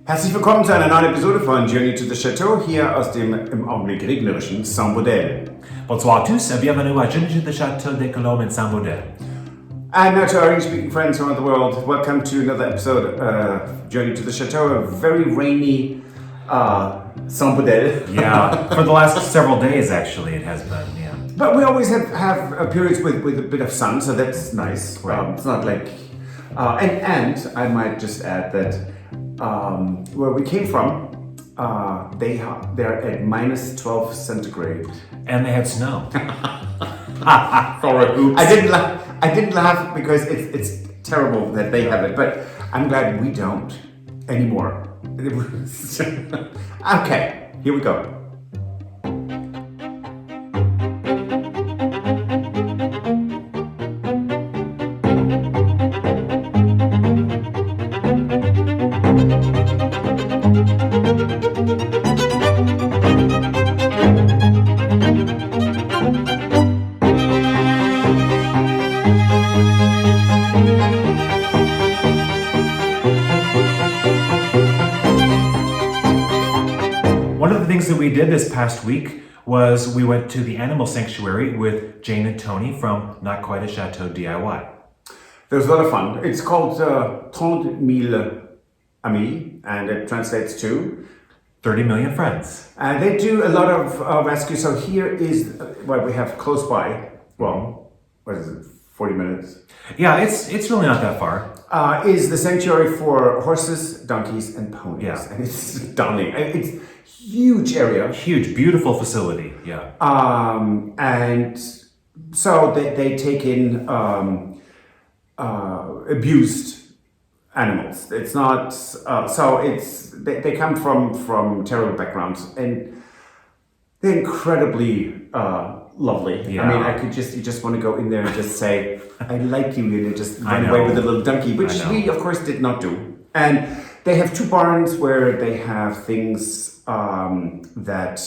Herzlich willkommen zu einer neuen Episode von Journey to the Chateau, hier aus dem im Augenblick regnerischen Saint-Baudel. Bonsoir à tous, bienvenue à Journey to the Château de Colombe in Saint-Baudel. And now to our English-speaking friends around the world, welcome to another episode of Journey to the Chateau, a very rainy Saint-Baudel. Yeah, for the last several days actually it has been, yeah. But we always have periods with a bit of sun, so that's nice. Right. It's not like... and I might just add that where we came from, they're at minus 12 centigrade. And they had snow. Oops. I didn't laugh because it's terrible that they have it, but I'm glad we don't anymore. Okay, here we go. One of the things that we did this past week was we went to the animal sanctuary with Jane and Tony from Not Quite a Chateau DIY. There was a lot of fun. It's called 30,000 Amis, and it translates to 30 million friends. And they do a lot of rescue. So here is what we have close by. Well, what is it? 40 minutes. Yeah, it's really not that far. Is the sanctuary for horses, donkeys, and ponies. Yeah. And it's stunning. It's huge area. Huge, beautiful facility, yeah. And so they take in abused animals. It's not so it's they come from terrible backgrounds, and they're incredibly lovely. Yeah. I mean, you just want to go in there and just say, I like you, and just I run know. away with a little donkey, which we of course did not do. And they have two barns where they have things that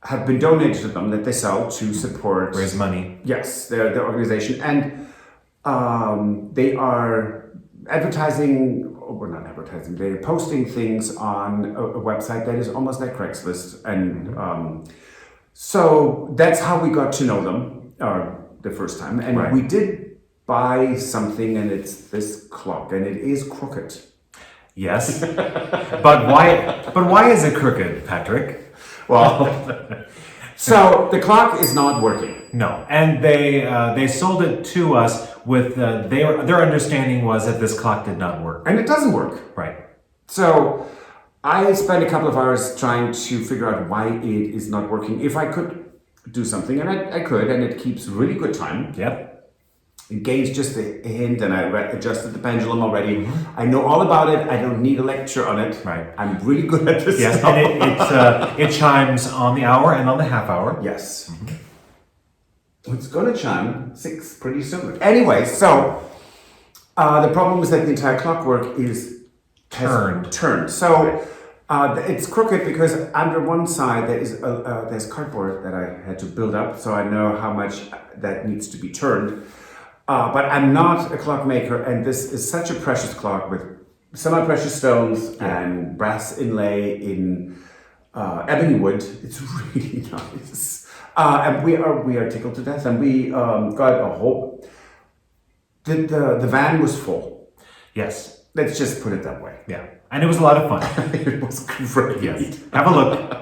have been donated to them that they sell to support, Raise money. yes, their organization, and they are advertising. Well, not advertising. They're posting things on a website that is almost like Craigslist, and so that's how we got to know them the first time. And Right. we did buy something, and it's this clock, and it is crooked. Yes. But why is it crooked, Patrick? Well, so the clock is not working. No, and they sold it to us with their understanding was that this clock did not work. And it doesn't work. Right. So I spent a couple of hours trying to figure out why it is not working. If I could do something, and I could, and it keeps really good time. Yep. It gave just a hint, and I adjusted the pendulum already. I know all about it. I don't need a lecture on it. Right. I'm really good at this. Yes, stuff. and it chimes on the hour and on the half hour. Yes. It's gonna chime 6 pretty soon. Anyway, so the problem is that the entire clockwork is turned. So it's crooked because under one side there's cardboard that I had to build up, so I know how much that needs to be turned. But I'm not a clockmaker, and this is such a precious clock with semi-precious stones and brass inlay in ebony wood. It's really nice. And we are tickled to death, and we got a whole... The van was full. Yes. Let's just put it that way. Yeah. And it was a lot of fun. It was great. Yes. Have a look.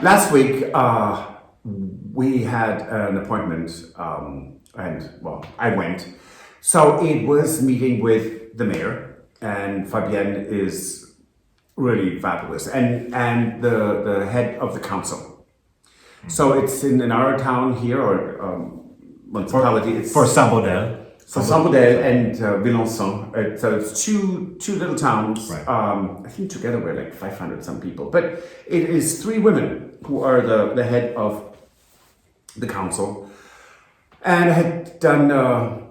last week we had an appointment, and well, I went. So it was meeting with the mayor, and Fabienne is really fabulous, and the head of the council. So it's in our town here, or municipality. It's For Saint-Baudel. so Saint-Baudel and Besançon. So it's two little towns. Right. I think together we're like 500 some people. But it is 3 women who are the head of the council. And I had done a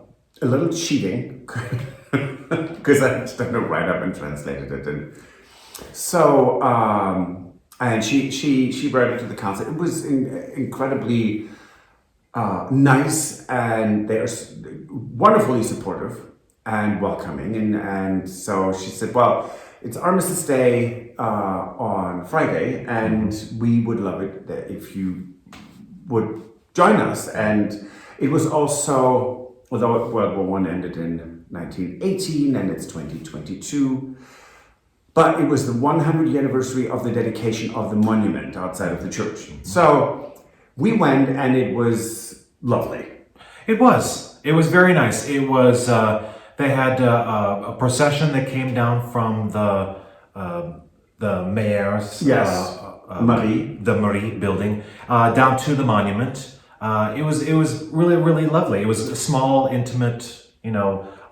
little cheating because I had done a write-up and translated it. And so, and she brought it to the council. It was incredibly nice, and they're wonderfully supportive and welcoming. And so she said, well, it's Armistice Day on Friday, and we would love it if you would join us. And it was also, although World War I ended in 1918 and it's 2022, but it was the 100th anniversary of the dedication of the monument outside of the church. So we went, and it was lovely. It was. It was very nice. It was. They had a procession that came down from the mayor's the Marie building down to the monument. It was really lovely. It was a small, intimate.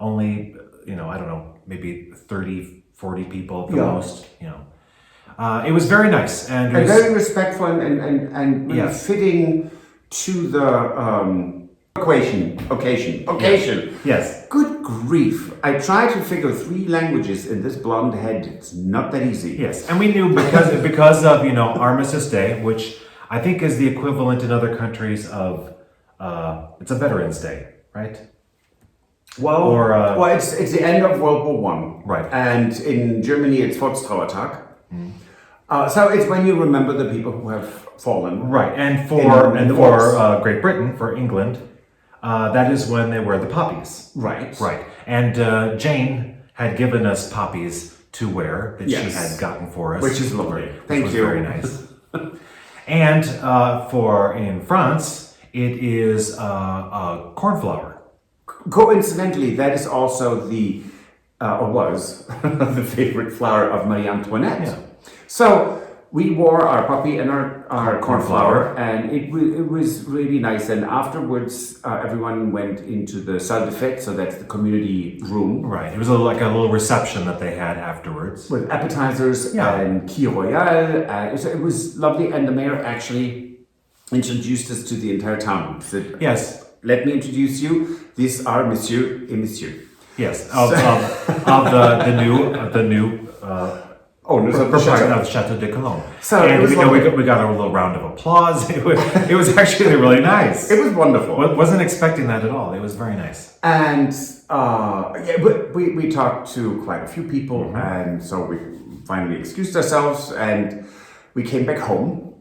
Only I don't know, maybe 30-40 people at the most. It was very nice and very respectful and really fitting to the occasion. Yes. Good grief! I tried to figure 3 languages in this blonde head. It's not that easy. Yes, and we knew because of Armistice Day, which I think is the equivalent in other countries of it's a Veterans Day, right? Well, it's the end of World War One, right? And in Germany, it's Volkstrauertag. So it's when you remember the people who have fallen, right? And for Great Britain, for England, that is when they wear the poppies, right? Right. And Jane had given us poppies to wear that she had gotten for us, which is lovely. Thank you. Very nice. And in France, it is cornflower. Coincidentally, that is also or was the favorite flower of Marie Antoinette. Yeah. So we wore our poppy and our cornflower, and it was really nice. And afterwards, everyone went into the salle de fête, so that's the community room. Right. It was like a little reception that they had afterwards with appetizers and Key Royale. It was lovely, and the mayor actually introduced us to the entire town. He said, yes. Let me introduce you. These are Monsieur et Monsieur. Yes, of the new proprietor of Château de Colombe. So and we got a little round of applause. It was actually really nice. It was wonderful. Wasn't expecting that at all. It was very nice. And but we talked to quite a few people, and so we finally excused ourselves, and we came back home,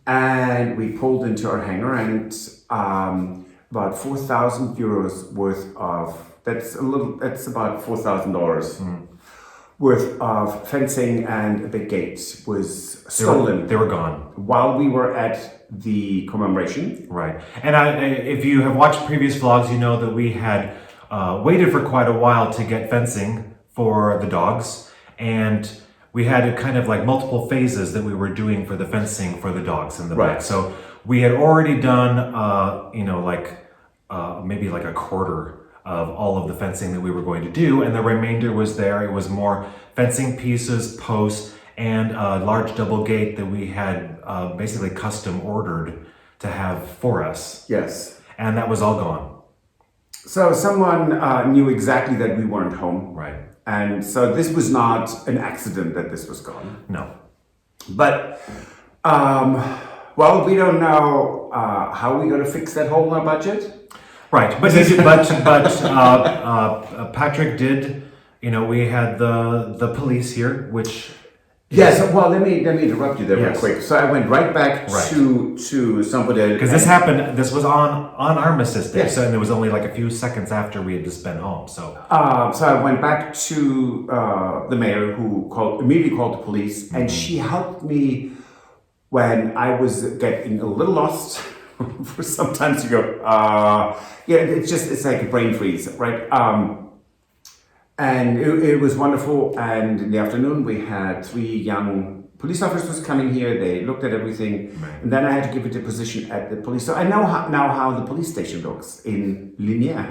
and we pulled into our hangar, and about 4,000 euros worth of that's about $4,000 worth of fencing and a big gate was stolen. They were gone while we were at the commemoration. Right, and if you have watched previous vlogs, you know that we had waited for quite a while to get fencing for the dogs, and we had kind of like multiple phases that we were doing for the fencing for the dogs in the back. So we had already done, maybe like a quarter of all of the fencing that we were going to do, and the remainder was there. It was more fencing pieces, posts, and a large double gate that we had basically custom ordered to have for us. Yes. And that was all gone. So someone knew exactly that we weren't home. Right. And so this was not an accident that this was gone. No. But, we don't know how we're going to fix that hole in our budget. Right, but Patrick did. We had the police here, which. Yes. Well, let me interrupt you there real quick. So I went right back to Saint-Baudel because this happened. This was on Armistice Day, yes. So and it was only like a few seconds after we had just been home. So I went back to the mayor, who immediately called the police, and she helped me when I was getting a little lost, sometimes you go, yeah, it's like a brain freeze, right? And it was wonderful. And in the afternoon, we had 3 young police officers coming here. They looked at everything. Right. And then I had to give it a position at the police. So I know now how the police station looks in Linéa.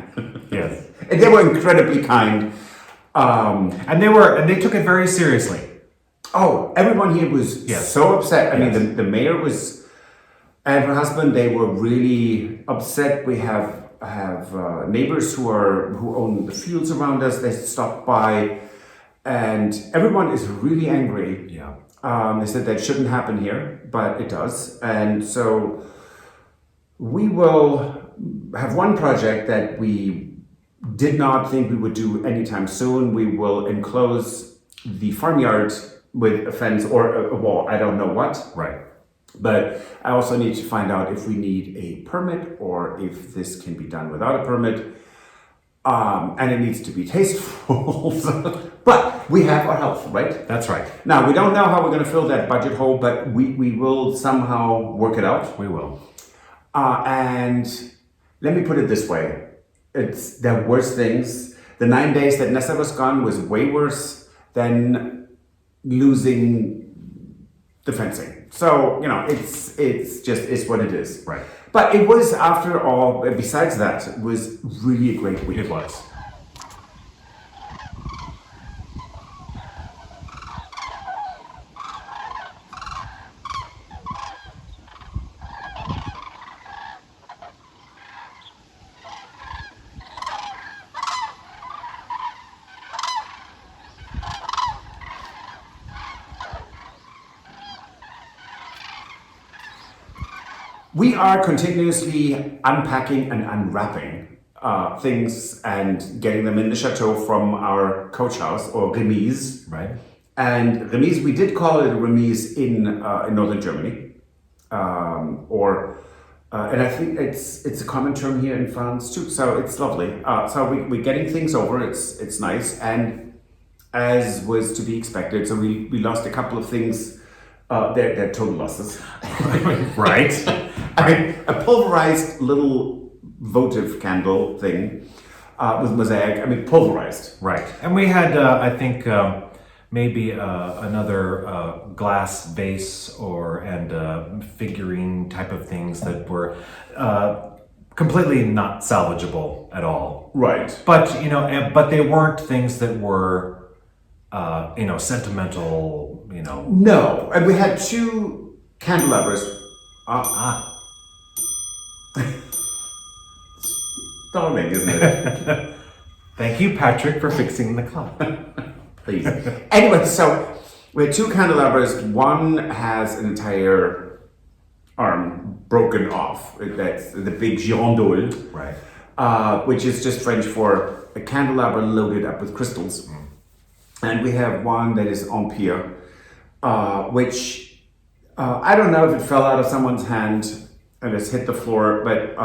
Yes. And they were incredibly kind. And they took it very seriously. Oh, everyone here was so upset. I mean, the mayor was, and her husband, they were really upset. We have neighbors who own the fields around us. They stopped by, and everyone is really angry. Yeah. They said that shouldn't happen here, but it does. And so we will have one project that we did not think we would do anytime soon. We will enclose the farmyard with a fence or a wall. I don't know what. Right. But I also need to find out if we need a permit or if this can be done without a permit. And it needs to be tasteful. But we have our health, right? That's right. Now, we don't know how we're going to fill that budget hole, but we will somehow work it out. We will. And let me put it this way. There are worse things. The 9 days that Nessa was gone was way worse than losing the fencing. So, it's what it is. Right. But it was, after all, besides that, it was really a great week. It was. We are continuously unpacking and unwrapping things and getting them in the chateau from our coach house or remise. Right. And remise, we did call it a remise in northern Germany, and I think it's a common term here in France too. So it's lovely. So we're getting things over. It's nice, and as was to be expected. So we lost a couple of things. They're total losses. Right. I mean, a pulverized little votive candle thing with mosaic. I mean, pulverized. Right. And we had, I think, maybe another glass vase and figurine type of things that were completely not salvageable at all. Right. But but they weren't things that were sentimental. No, and we had 2 candelabras. Darling, isn't it? Thank you, Patrick, for fixing the clock. Please. Anyway, so we had 2 candelabras. One has an entire arm broken off. That's the big girandole, Right. which is just French for a candelabra loaded up with crystals. And we have one that is Empire, which I don't know if it fell out of someone's hand and it's hit the floor, but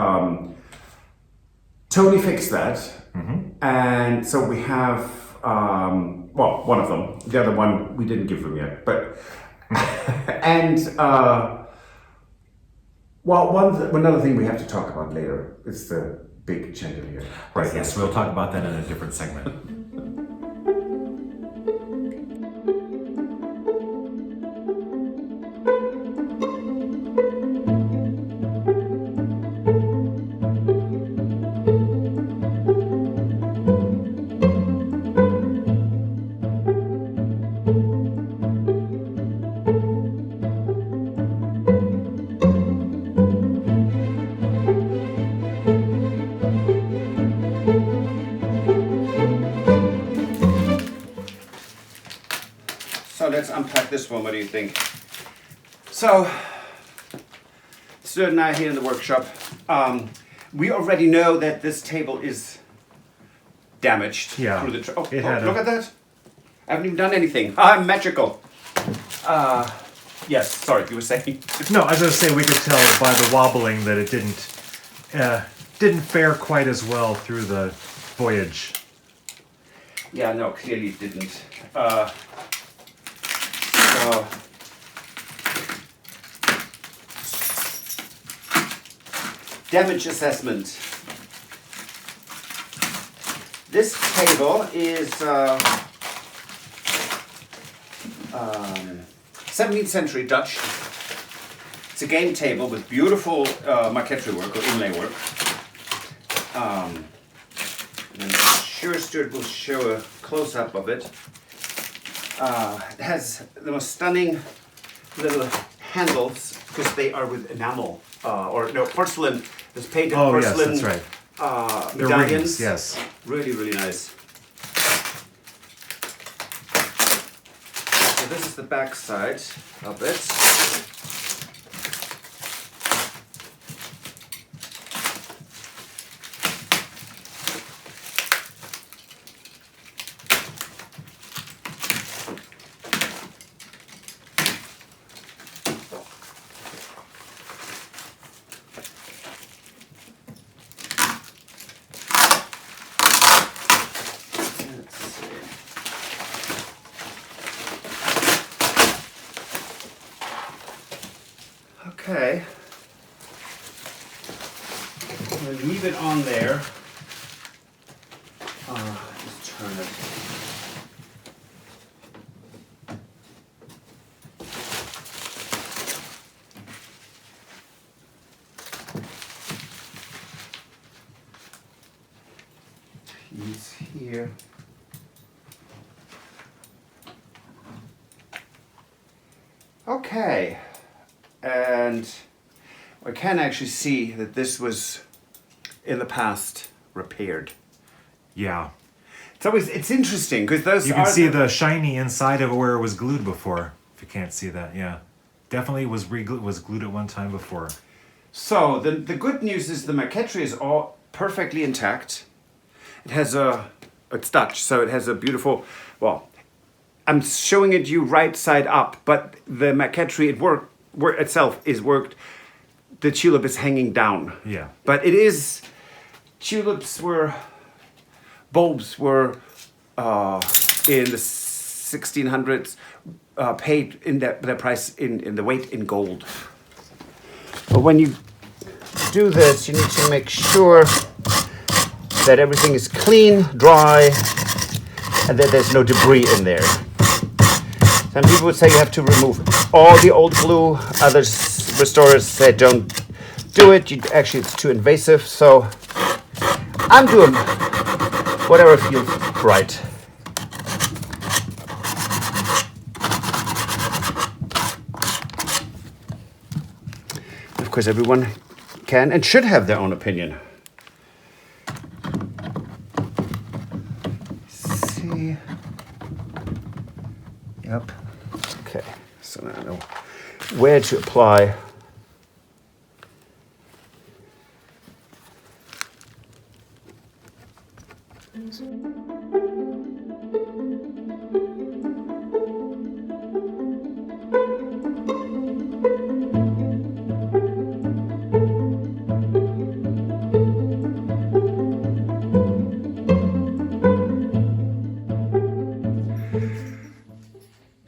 Tony fixed that. Mm-hmm. And so we have, one of them. The other one we didn't give them yet. But and another thing we have to talk about later is the big chandelier. Right. Yes, we'll talk about that in a different segment. So let's unpack this one. What do you think? So, Stuart and I here in the workshop, we already know that this table is damaged Yeah, through the. it had look at that! I haven't even done anything. I'm magical. Yes. Sorry, you were saying. No, I was going to say we could tell by the wobbling that it didn't fare quite as well through the voyage. Yeah, no, clearly it didn't. So damage assessment. This table is 17th century Dutch. It's a game table with beautiful marquetry work or inlay work. And I'm sure Stuart will show a close-up of it. It has the most stunning little handles because they are with enamel porcelain. It's painted porcelain. Yes, that's right. Medallions. Rings, yes. Really, really nice. So this is the back side of it. Okay, I'm going to leave it on there. Just turn it. He's here. Okay. And I can actually see that this was in the past repaired. Yeah. It's interesting because those you can see the shiny inside of where it was glued before. If you can't see that, yeah, definitely was glued at one time before. So the good news is the marquetry is all perfectly intact. It has it's Dutch, so it has a beautiful. Well, I'm showing it you right side up, but the marquetry itself is worked. The tulip is hanging down. Yeah. But bulbs were in the 1600s paid in their price in the weight in gold. But when you do this, you need to make sure that everything is clean, dry, and that there's no debris in there. Some people would say you have to remove all the old glue. Others, restorers, said don't do it. Actually, it's too invasive. So I'm doing whatever feels right. Of course, everyone can and should have their own opinion. See. Yep. Okay. So now I know where to apply.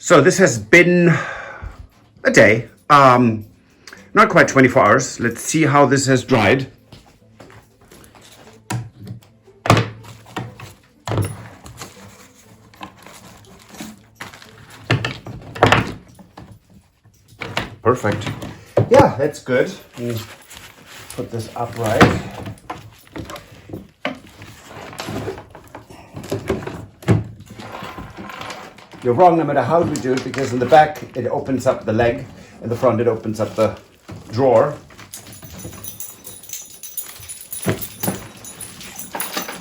So this has been a day, not quite 24 hours. Let's see how this has dried. Perfect. Yeah, that's good. Put this upright. You're wrong no matter how you do it, because in the back it opens up the leg, in the front it opens up the drawer.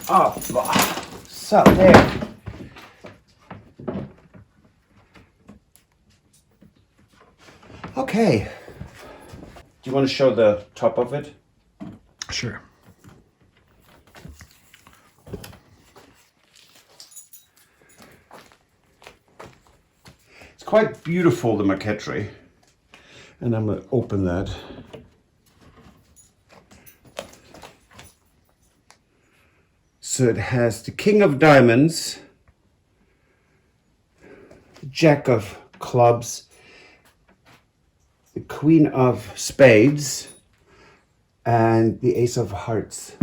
Oh, so there. Okay. Do you want to show the top of it? Sure. Quite beautiful, the marquetry, and I'm going to open that. So it has the King of Diamonds, the Jack of Clubs, the Queen of Spades, and the Ace of Hearts.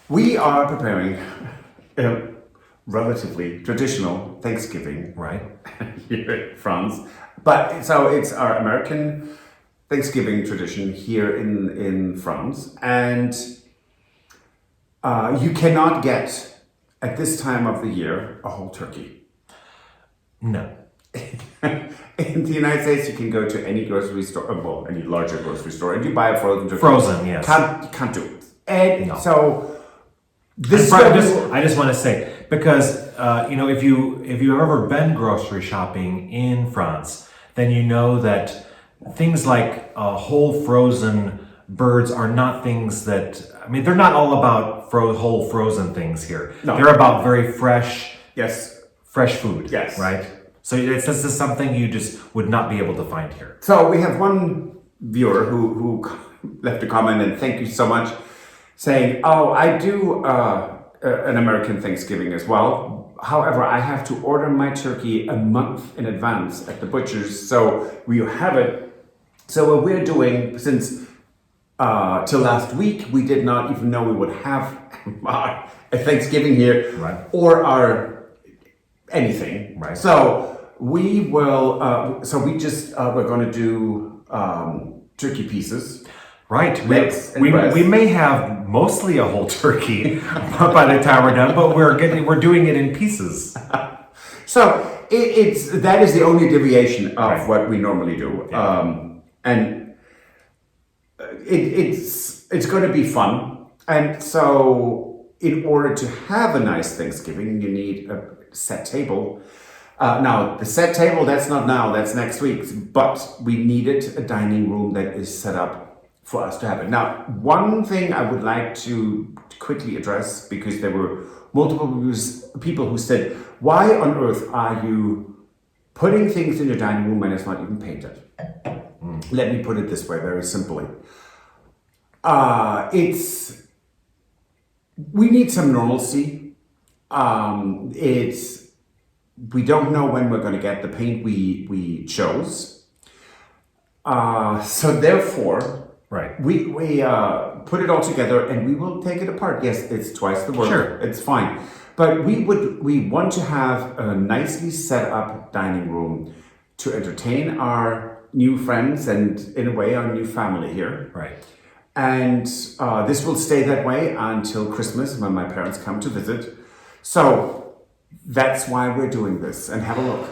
We are preparing a relatively traditional Thanksgiving Right. here in France. But so it's our American Thanksgiving tradition here in France. And you cannot get, at this time of the year, a whole turkey. No. In the United States, you can go to any grocery store, well, any larger grocery store, and you buy a frozen turkey. Frozen, yes. Can't do it. And No. so I just want to say, because if you've ever been grocery shopping in France, then you know that things like whole frozen birds are not things that, I mean, they're not all about whole frozen things here. No. They're about very fresh food. Yes. Right? So this is something you just would not be able to find here. So we have one viewer who left a comment, and thank you so much, saying, "Oh, I do an American Thanksgiving as well. However, I have to order my turkey a month in advance at the butcher's, so we have it." So what we're doing, since till last week, we did not even know we would have a Thanksgiving here, Right. or our anything. Right. So we will. We're going to do turkey pieces. Right. Legs and We breasts. may have mostly a whole turkey by the time we're done, but we're doing it in pieces. So that is the only deviation of Right. what we normally do, and it's going to be fun. And so, in order to have a nice Thanksgiving, you need a set table. Now, the set table, that's not now, that's next week. But we needed a dining room that is set up for us to have it. Now, one thing I would like to quickly address, because there were multiple people who said, "Why on earth are you putting things in your dining room when it's not even painted?" Let me put it this way, very simply. We need some normalcy. We don't know when we're going to get the paint we chose. So therefore, Right. we put it all together and we will take it apart. Yes, it's twice the work. Sure. It's fine. But we want to have a nicely set up dining room to entertain our new friends and, in a way, our new family here. Right. And this will stay that way until Christmas, when my parents come to visit. So that's why we're doing this. And have a look.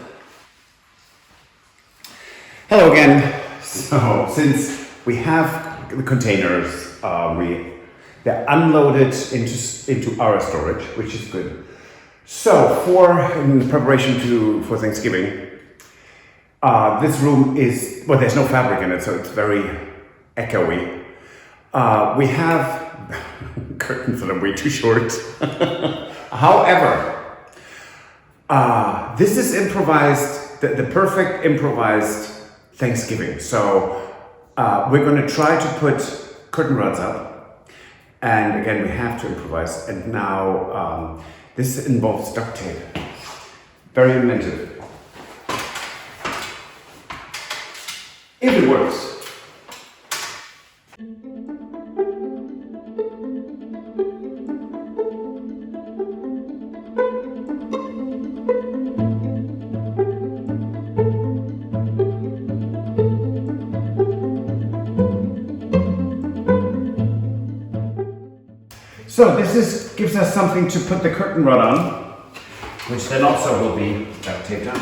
Hello again. So since we have the containers, they're unloaded into our storage, which is good. So in preparation for Thanksgiving, this room is, well, there's no fabric in it, so it's very echoey. We have curtains that are way too short. However, this is improvised, the perfect improvised Thanksgiving. So we're going to try to put curtain rods up. And again, we have to improvise. And now this involves duct tape. Very inventive. If it works. So this gives us something to put the curtain rod on, which then also will be duct taped on.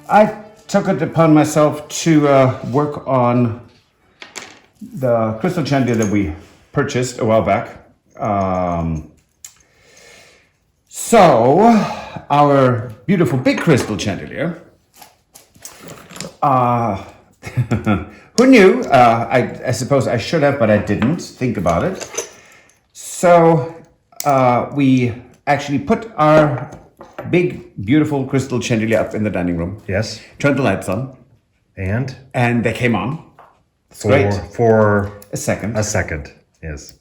I took it upon myself to work on the crystal chandelier that we purchased a while back. So, our beautiful big crystal chandelier. Who knew? I suppose I should have, but I didn't think about it. So, we actually put our big, beautiful crystal chandelier up in the dining room. Yes. Turned the lights on. And they came on. It's great. For A second. a second. Yes.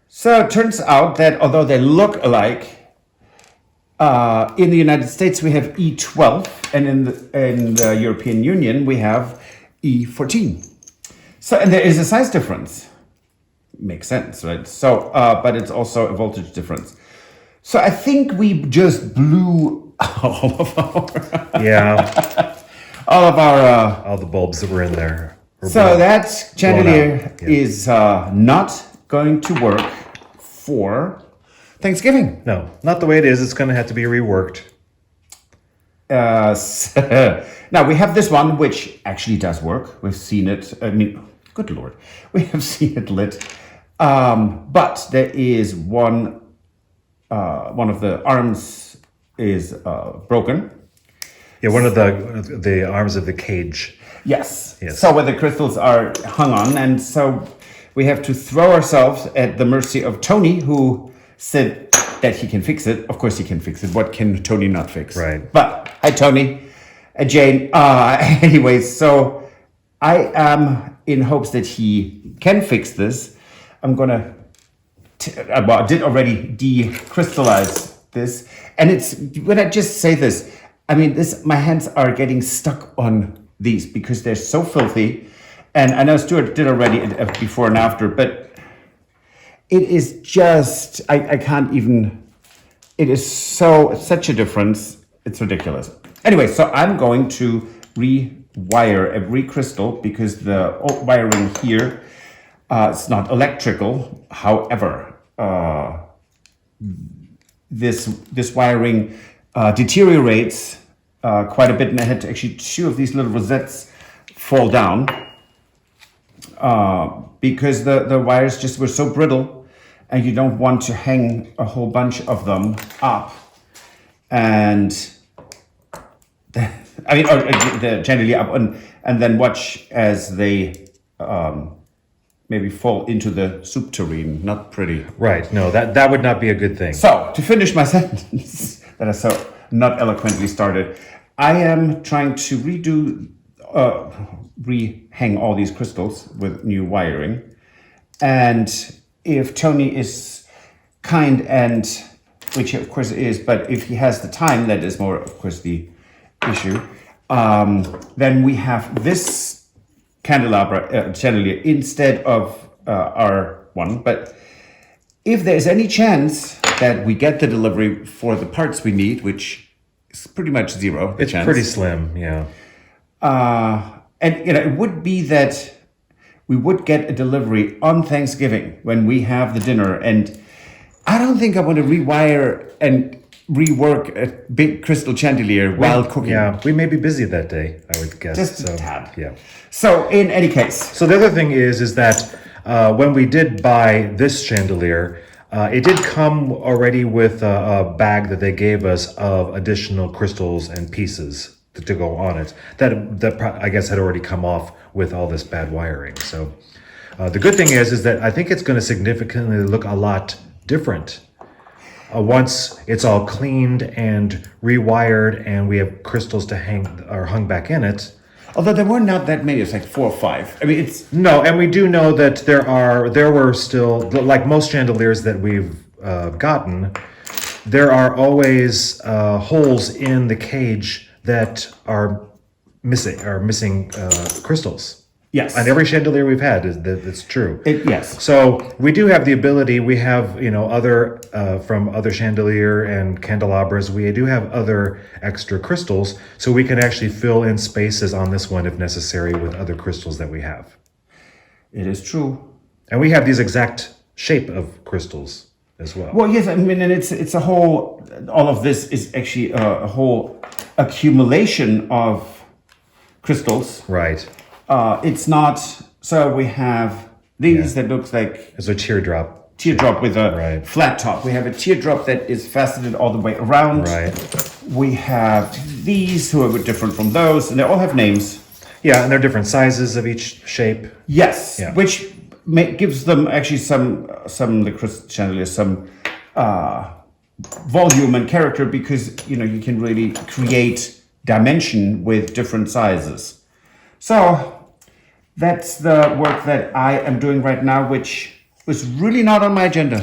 So it turns out that although they look alike, in the United States we have E12, and in the European Union we have E14. So, and there is a size difference. Makes sense, right? So, but it's also a voltage difference. So I think we just blew all of our all the bulbs that were in there. So that chandelier is not going to work for Thanksgiving. No, not the way it is. It's going to have to be reworked. Now we have this one which actually does work. We've seen it. I mean, good Lord, we have seen it lit. But there is one of the arms is broken. Yeah, one of the arms of the cage. Yes. Yes. So where the crystals are hung on, and so we have to throw ourselves at the mercy of Tony, who said that he can fix it. Of course he can fix it. What can Tony not fix? Right. But hi Tony, Jane. Anyways, so I am in hopes that he can fix this. I'm gonna. I did already decrystallize this, and it's when I just say this. I mean, my hands are getting stuck on these because they're so filthy. And I know Stuart did already a before and after, but it is just, I can't even, it is such a difference. It's ridiculous. Anyway, so I'm going to rewire every crystal because the wiring here is not electrical. However, this wiring deteriorates quite a bit, and I had to actually 2 of these little rosettes fall down because the wires just were so brittle, and you don't want to hang a whole bunch of them up, and the chandelier up, and then watch as they maybe fall into the soup tureen. Not pretty. Right. No, that would not be a good thing. So, to finish my sentence that I so not eloquently started, I am trying to rehang all these crystals with new wiring. And if Tony is kind and, which he of course is, but if he has the time, that is more, of course, the issue, then we have this chandelier instead of our one. But if there's any chance that we get the delivery for the parts we need, which is pretty much zero, It's pretty slim, yeah. And it would be that we would get a delivery on Thanksgiving when we have the dinner, and I don't think I want to rewire and rework a big crystal chandelier while cooking. Yeah, we may be busy that day, I would guess. Just a tad. Yeah. So in any case, So the other thing is that when we did buy this chandelier, it did come already with a bag that they gave us of additional crystals and pieces to go on it. That I guess had already come off with all this bad wiring. So the good thing is that I think it's going to significantly look a lot different once it's all cleaned and rewired, and we have crystals to hung back in it. although there were not that many, it's like 4 or 5. I mean, it's No, and we do know that there were still, like most chandeliers that we've gotten, there are always holes in the cage that are missing crystals. yes, And every chandelier we've had that's true. yes. So we do have the ability. We have other from other chandelier and candelabras. We do have other extra crystals, so we can actually fill in spaces on this one if necessary with other crystals that we have. It is true. And we have these exact shape of crystals as well. Well, yes, I mean, and it's a whole. All of this is actually a whole accumulation of crystals. Right. It's not. So we have these that looks like It's a teardrop. teardrop with a Right. flat top. We have a teardrop that is faceted all the way around. Right. We have these who are different from those, and they all have names. Yeah, and they're different sizes of each shape. Yes, Yeah. which gives them actually some of the crystal chandeliers some volume and character, because you can really create dimension with different sizes. So that's the work that I am doing right now, which was really not on my agenda.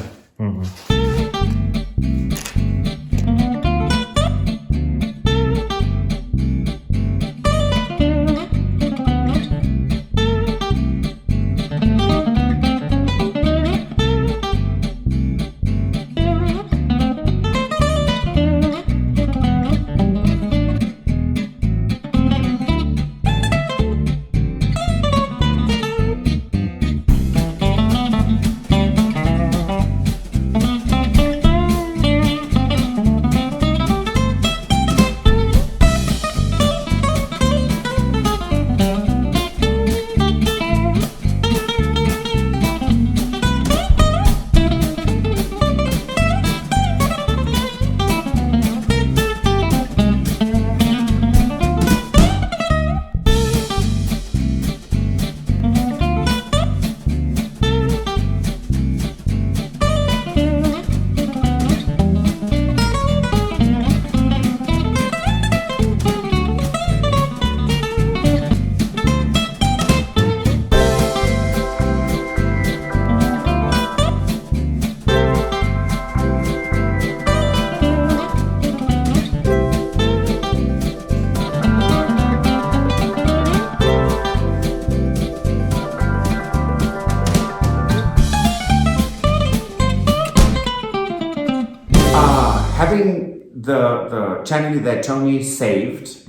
Having the chandelier that Tony saved,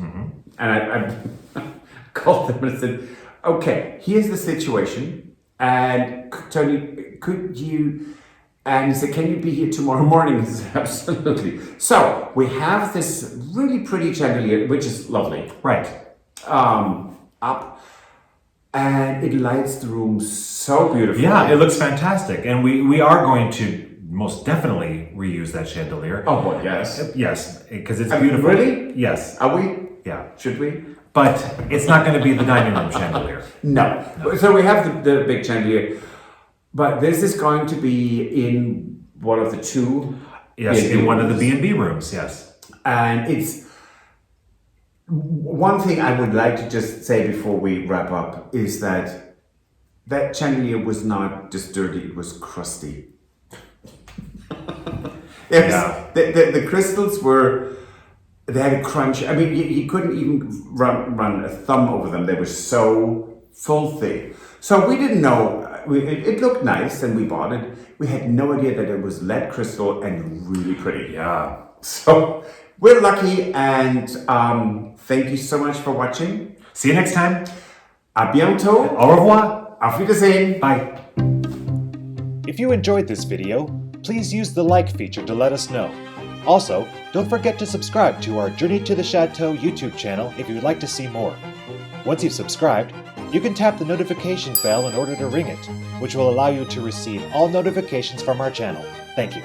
and I called them and said, okay, here's the situation, and Tony, could you, and he said, can you be here tomorrow morning? He said, absolutely. So we have this really pretty chandelier, which is lovely, Right. up, and it lights the room so beautifully. Yeah, it looks fantastic, and we are going to most definitely reuse that chandelier. Oh, well, yes. Yes, because it's I mean, beautiful. really? Yes. Are we? Yeah. Should we? but it's not going to be the dining room chandelier. No. So we have the big chandelier, but this is going to be in one of the two. Yes, B&B in one of the rooms. B&B rooms, yes. And it's one thing I would like to just say before we wrap up is that chandelier was not just dirty, it was crusty. The crystals they had a crunch. I mean, you couldn't even run a thumb over them. They were so filthy. So we didn't know. It looked nice and we bought it. We had no idea that it was lead crystal and really pretty. Yeah. So we're lucky, and thank you so much for watching. See you next time. À bientôt. Au revoir. Auf Wiedersehen. Bye. If you enjoyed this video, please use the like feature to let us know. Also, don't forget to subscribe to our Journey to the Chateau YouTube channel if you would like to see more. Once you've subscribed, you can tap the notification bell in order to ring it, which will allow you to receive all notifications from our channel. Thank you.